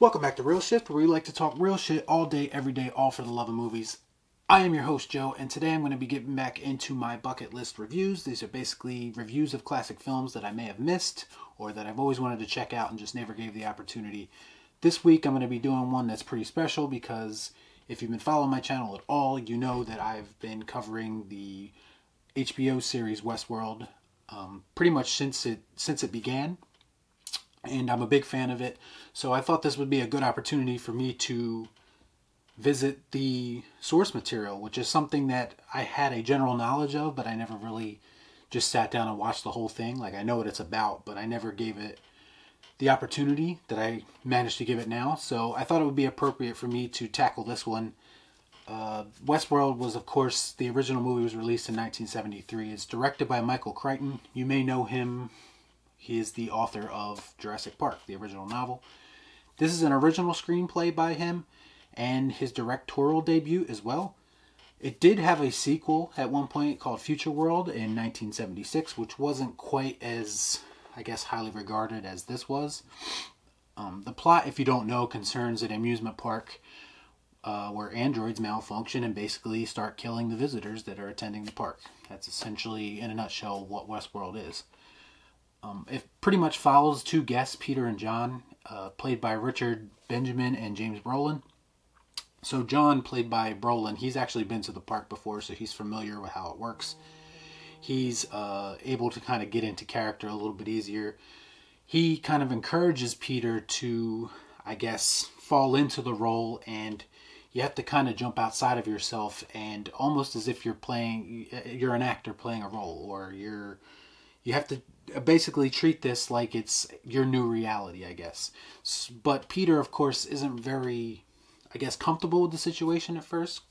Welcome back to Real Shift, where we like to talk real shit all day, every day, all for the love of movies. I am your host, Joe, and today I'm going to be getting back into my bucket list reviews. These are basically reviews of classic films that I may have missed, or that I've always wanted to check out and just never gave the opportunity. This week I'm going to be doing one that's pretty special because if you've been following my channel at all, you know that I've been covering the HBO series Westworld pretty much since it began. And I'm a big fan of it, so I thought this would be a good opportunity for me to visit the source material, which is something that I had a general knowledge of, but I never really just sat down and watched the whole thing. Like, I know what it's about, but I never gave it the opportunity that I managed to give it now, so I thought it would be appropriate for me to tackle this one. Westworld was, of course, the original movie was released in 1973. It's directed by Michael Crichton. You may know him. He is the author of Jurassic Park, the original novel. This is an original screenplay by him and his directorial debut as well. It did have a sequel at one point called Future World in 1976, which wasn't quite as, I guess, highly regarded as this was. The plot, if you don't know, concerns an amusement park where androids malfunction and basically start killing the visitors that are attending the park. That's essentially, in a nutshell, what Westworld is. It pretty much follows two guests, Peter and John, played by Richard Benjamin and James Brolin. So John, played by Brolin, he's actually been to the park before, so he's familiar with how it works. He's able to kind of get into character a little bit easier. He kind of encourages Peter to, I guess, fall into the role, and you have to kind of jump outside of yourself, and almost as if you're an actor playing a role, or you have to basically treat this like it's your new reality, I guess. But Peter, of course, isn't very, I guess, comfortable with the situation at first.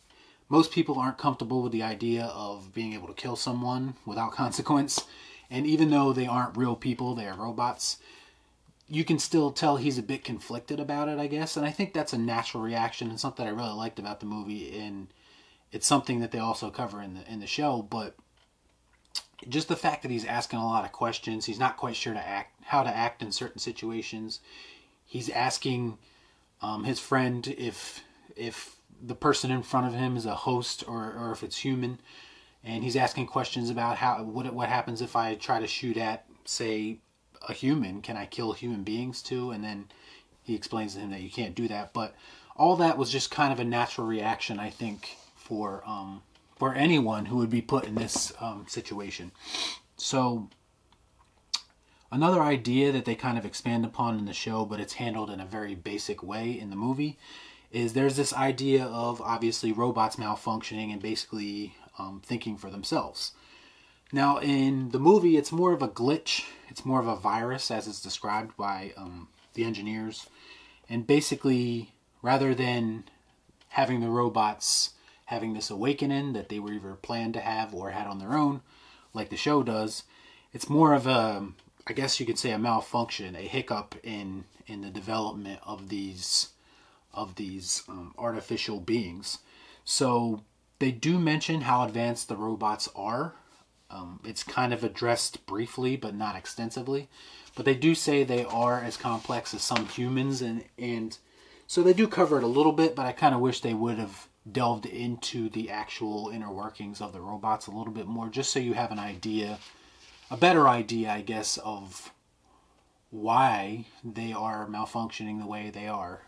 Most people aren't comfortable with the idea of being able to kill someone without consequence. And even though they aren't real people, they are robots, you can still tell he's a bit conflicted about it, I guess. And I think that's a natural reaction and something I really liked about the movie. And it's something that they also cover in the show, but just the fact that he's asking a lot of questions, he's not quite sure how to act in certain situations. He's asking his friend if the person in front of him is a host or if it's human, and he's asking questions about what happens if I try to shoot at, say, a human. Can I kill human beings too? And then he explains to him that you can't do that. But all that was just kind of a natural reaction, I think, for anyone who would be put in this situation. So another idea that they kind of expand upon in the show, but it's handled in a very basic way in the movie, is there's this idea of obviously robots malfunctioning and basically thinking for themselves. Now in the movie, it's more of a glitch. It's more of a virus, as it's described by the engineers. And basically, rather than having the robots having this awakening that they were either planned to have or had on their own, like the show does, it's more of a, I guess you could say, a malfunction, a hiccup in the development of these artificial beings. So they do mention how advanced the robots are. It's kind of addressed briefly, but not extensively. But they do say they are as complex as some humans, and so they do cover it a little bit, but I kind of wish they would have delved into the actual inner workings of the robots a little bit more, just so you have an idea, a better idea, I guess, of why they are malfunctioning the way they are.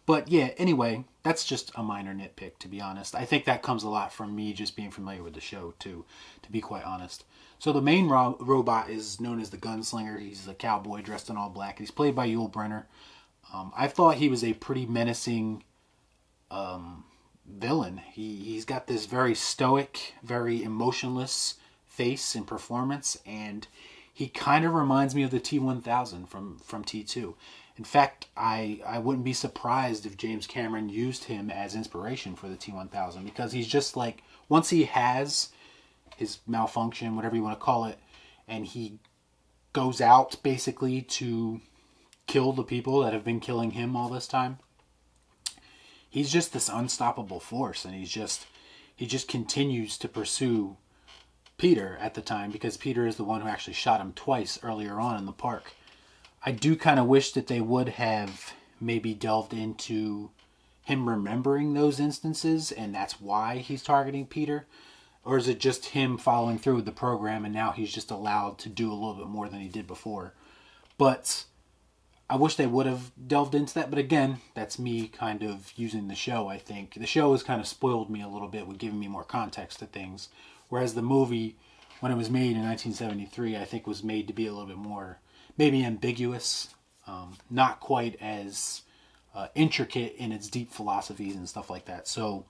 But yeah, anyway, that's just a minor nitpick, to be honest. I think that comes a lot from me just being familiar with the show, too, to be quite honest. So the main robot is known as the Gunslinger. He's a cowboy dressed in all black. He's played by Brynner. I thought he was a pretty menacing villain. He's got this very stoic, very emotionless face and performance, and he kind of reminds me of the T-1000 from T2. In fact, I wouldn't be surprised if James Cameron used him as inspiration for the T-1000, because he's just like, once he has his malfunction, whatever you want to call it, and he goes out basically to kill the people that have been killing him all this time, he's just this unstoppable force, and he just continues to pursue Peter at the time, because Peter is the one who actually shot him twice earlier on in the park. I do kind of wish that they would have maybe delved into him remembering those instances and that's why he's targeting Peter. Or is it just him following through with the program and now he's just allowed to do a little bit more than he did before? But I wish they would have delved into that. But again, that's me kind of using the show, I think. The show has kind of spoiled me a little bit with giving me more context to things. Whereas the movie, when it was made in 1973, I think was made to be a little bit more maybe ambiguous. Not quite as intricate in its deep philosophies and stuff like that. So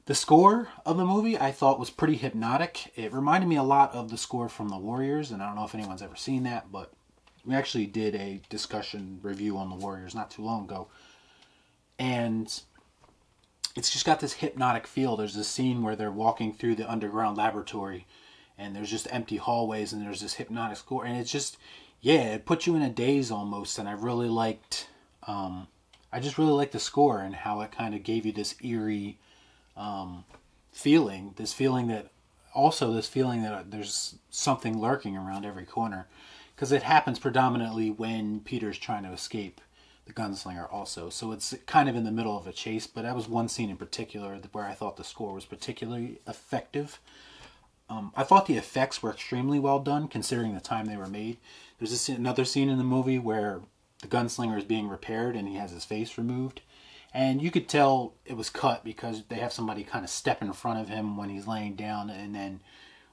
the score of the movie I thought was pretty hypnotic. It reminded me a lot of the score from The Warriors, and I don't know if anyone's ever seen that, but we actually did a discussion review on The Warriors not too long ago. And it's just got this hypnotic feel. There's this scene where they're walking through the underground laboratory and there's just empty hallways and there's this hypnotic score. And it's just, yeah, it puts you in a daze almost. And I really liked, I just really liked the score and how it kind of gave you this eerie feeling. This feeling that there's something lurking around every corner. Because it happens predominantly when Peter's trying to escape the gunslinger also. So it's kind of in the middle of a chase, but that was one scene in particular where I thought the score was particularly effective. I thought the effects were extremely well done considering the time they were made. There's another scene in the movie where the gunslinger is being repaired and he has his face removed. And you could tell it was cut because they have somebody kind of step in front of him when he's laying down, and then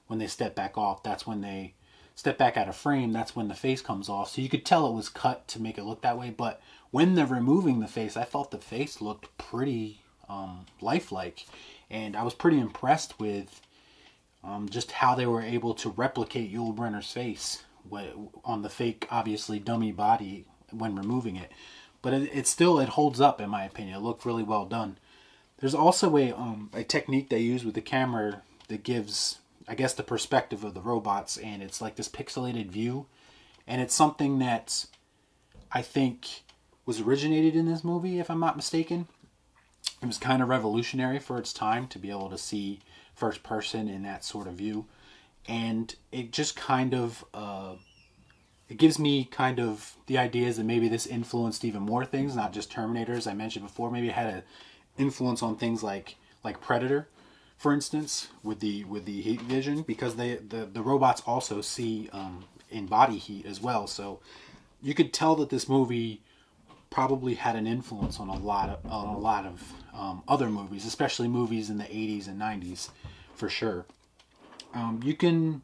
when they step back off, that's when they step back out of frame, that's when the face comes off. So you could tell it was cut to make it look that way. But when they're removing the face, I thought the face looked pretty lifelike. And I was pretty impressed with just how they were able to replicate Yul Brynner's face on the fake, obviously, dummy body when removing it. But it holds up, in my opinion. It looked really well done. There's also a technique they use with the camera that gives, I guess, the perspective of the robots, and it's like this pixelated view. And it's something that I think was originated in this movie, if I'm not mistaken. It was kind of revolutionary for its time to be able to see first person in that sort of view. And it just kind of, it gives me kind of the ideas that maybe this influenced even more things, not just Terminator, as I mentioned before. Maybe it had an influence on things like Predator, for instance, with the heat vision, because the robots also see in body heat as well. So you could tell that this movie probably had an influence on a lot of other movies, especially movies in the 80s and 90s, for sure. You can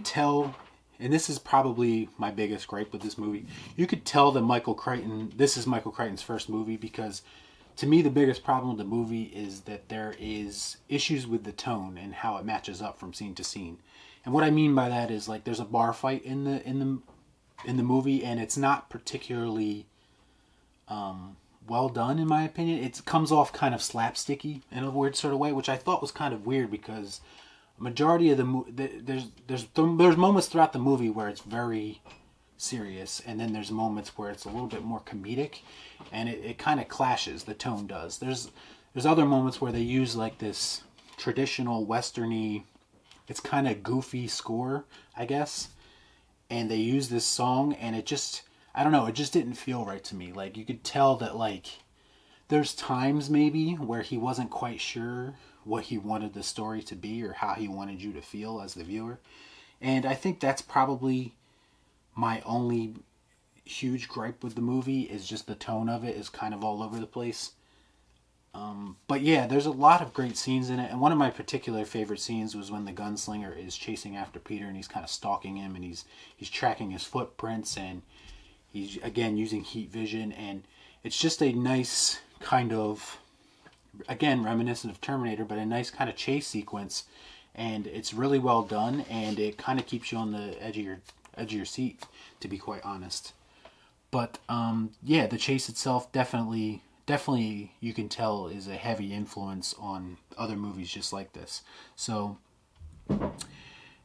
tell, and this is probably my biggest gripe with this movie, you could tell that this is Michael Crichton's first movie, because to me the biggest problem with the movie is that there is issues with the tone and how it matches up from scene to scene. And what I mean by that is, like, there's a bar fight in the movie, and it's not particularly well done, in my opinion. It comes off kind of slapsticky in a weird sort of way, which I thought was kind of weird, because a majority of the movie, there's moments throughout the movie where it's very serious, and then there's moments where it's a little bit more comedic, and it kind of clashes. The tone does. There's other moments where they use like this traditional westerny, it's kind of goofy score, I guess, and they use this song, and it just, I don't know, it just didn't feel right to me. Like, you could tell that, like, there's times maybe where he wasn't quite sure what he wanted the story to be or how he wanted you to feel as the viewer. And I think that's probably my only huge gripe with the movie, is just the tone of it is kind of all over the place. But yeah, there's a lot of great scenes in it, and one of my particular favorite scenes was when the gunslinger is chasing after Peter, and he's kind of stalking him, and he's tracking his footprints, and he's again using heat vision, and it's just a nice kind of, again, reminiscent of Terminator, but a nice kind of chase sequence, and it's really well done, and it kind of keeps you on the edge of your seat, to be quite honest. But yeah, the chase itself definitely you can tell is a heavy influence on other movies just like this. So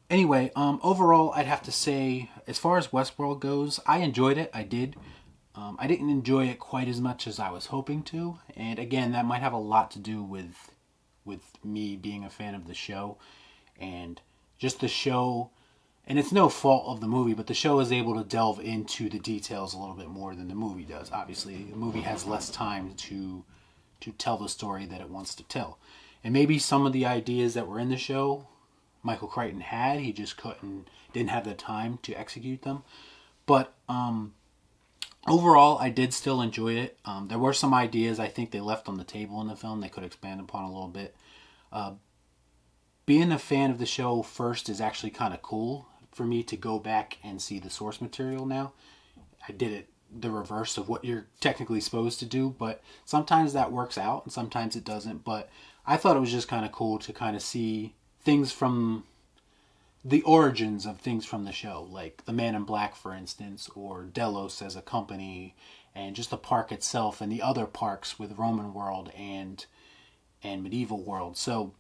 anyway, overall, I'd have to say, as far as Westworld goes, I enjoyed it. I did. I didn't enjoy it quite as much as I was hoping to, and again, that might have a lot to do with me being a fan of the show, and just the show and it's no fault of the movie, but the show is able to delve into the details a little bit more than the movie does. Obviously, the movie has less time to tell the story that it wants to tell. And maybe some of the ideas that were in the show, Michael Crichton had, he just didn't have the time to execute them. But overall, I did still enjoy it. There were some ideas I think they left on the table in the film they could expand upon a little bit. Being a fan of the show first is actually kind of cool for me to go back and see the source material now. I did it the reverse of what you're technically supposed to do, but sometimes that works out and sometimes it doesn't. But I thought it was just kind of cool to kind of see things from the origins of things from the show, like the Man in Black, for instance, or Delos as a company, and just the park itself and the other parks with Roman World and Medieval World. So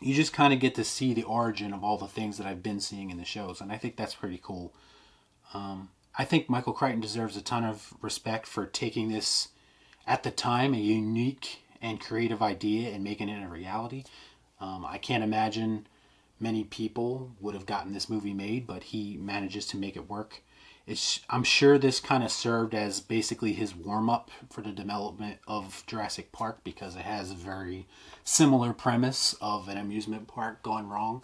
you just kind of get to see the origin of all the things that I've been seeing in the shows, and I think that's pretty cool. I think Michael Crichton deserves a ton of respect for taking this, at the time, a unique and creative idea and making it a reality. I can't imagine many people would have gotten this movie made, but he manages to make it work. I'm sure this kind of served as basically his warm-up for the development of Jurassic Park, because it has a very similar premise of an amusement park going wrong.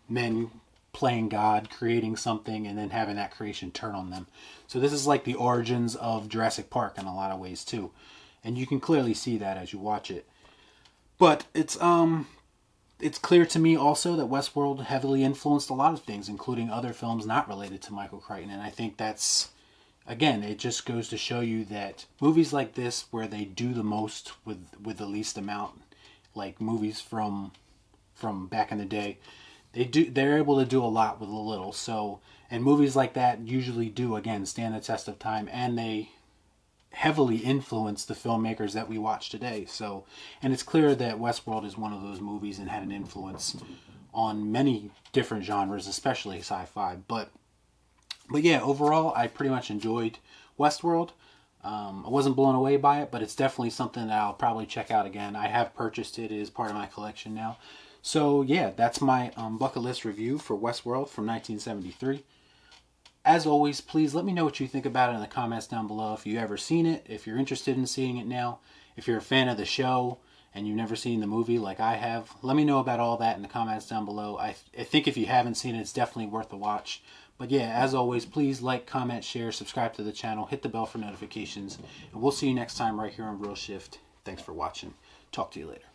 Men playing God, creating something, and then having that creation turn on them. So this is like the origins of Jurassic Park in a lot of ways too. And you can clearly see that as you watch it. But it's clear to me also that Westworld heavily influenced a lot of things, including other films not related to Michael Crichton. And I think that's, again, it just goes to show you that movies like this, where they do the most with the least amount, like movies from back in the day, they're able to do a lot with a little. So, and movies like that usually do, again, stand the test of time, and they heavily influence the filmmakers that we watch today. So, and it's clear that Westworld is one of those movies and had an influence on many different genres, especially sci-fi. But yeah, overall, I pretty much enjoyed Westworld. I wasn't blown away by it, but it's definitely something that I'll probably check out again. I have purchased it. It is part of my collection now. So yeah, that's my bucket list review for Westworld from 1973. As always, please let me know what you think about it in the comments down below. If you've ever seen it, if you're interested in seeing it now, if you're a fan of the show and you've never seen the movie like I have, let me know about all that in the comments down below. I think if you haven't seen it, it's definitely worth a watch. But yeah, as always, please like, comment, share, subscribe to the channel, hit the bell for notifications, and we'll see you next time right here on Real Shift. Thanks for watching. Talk to you later.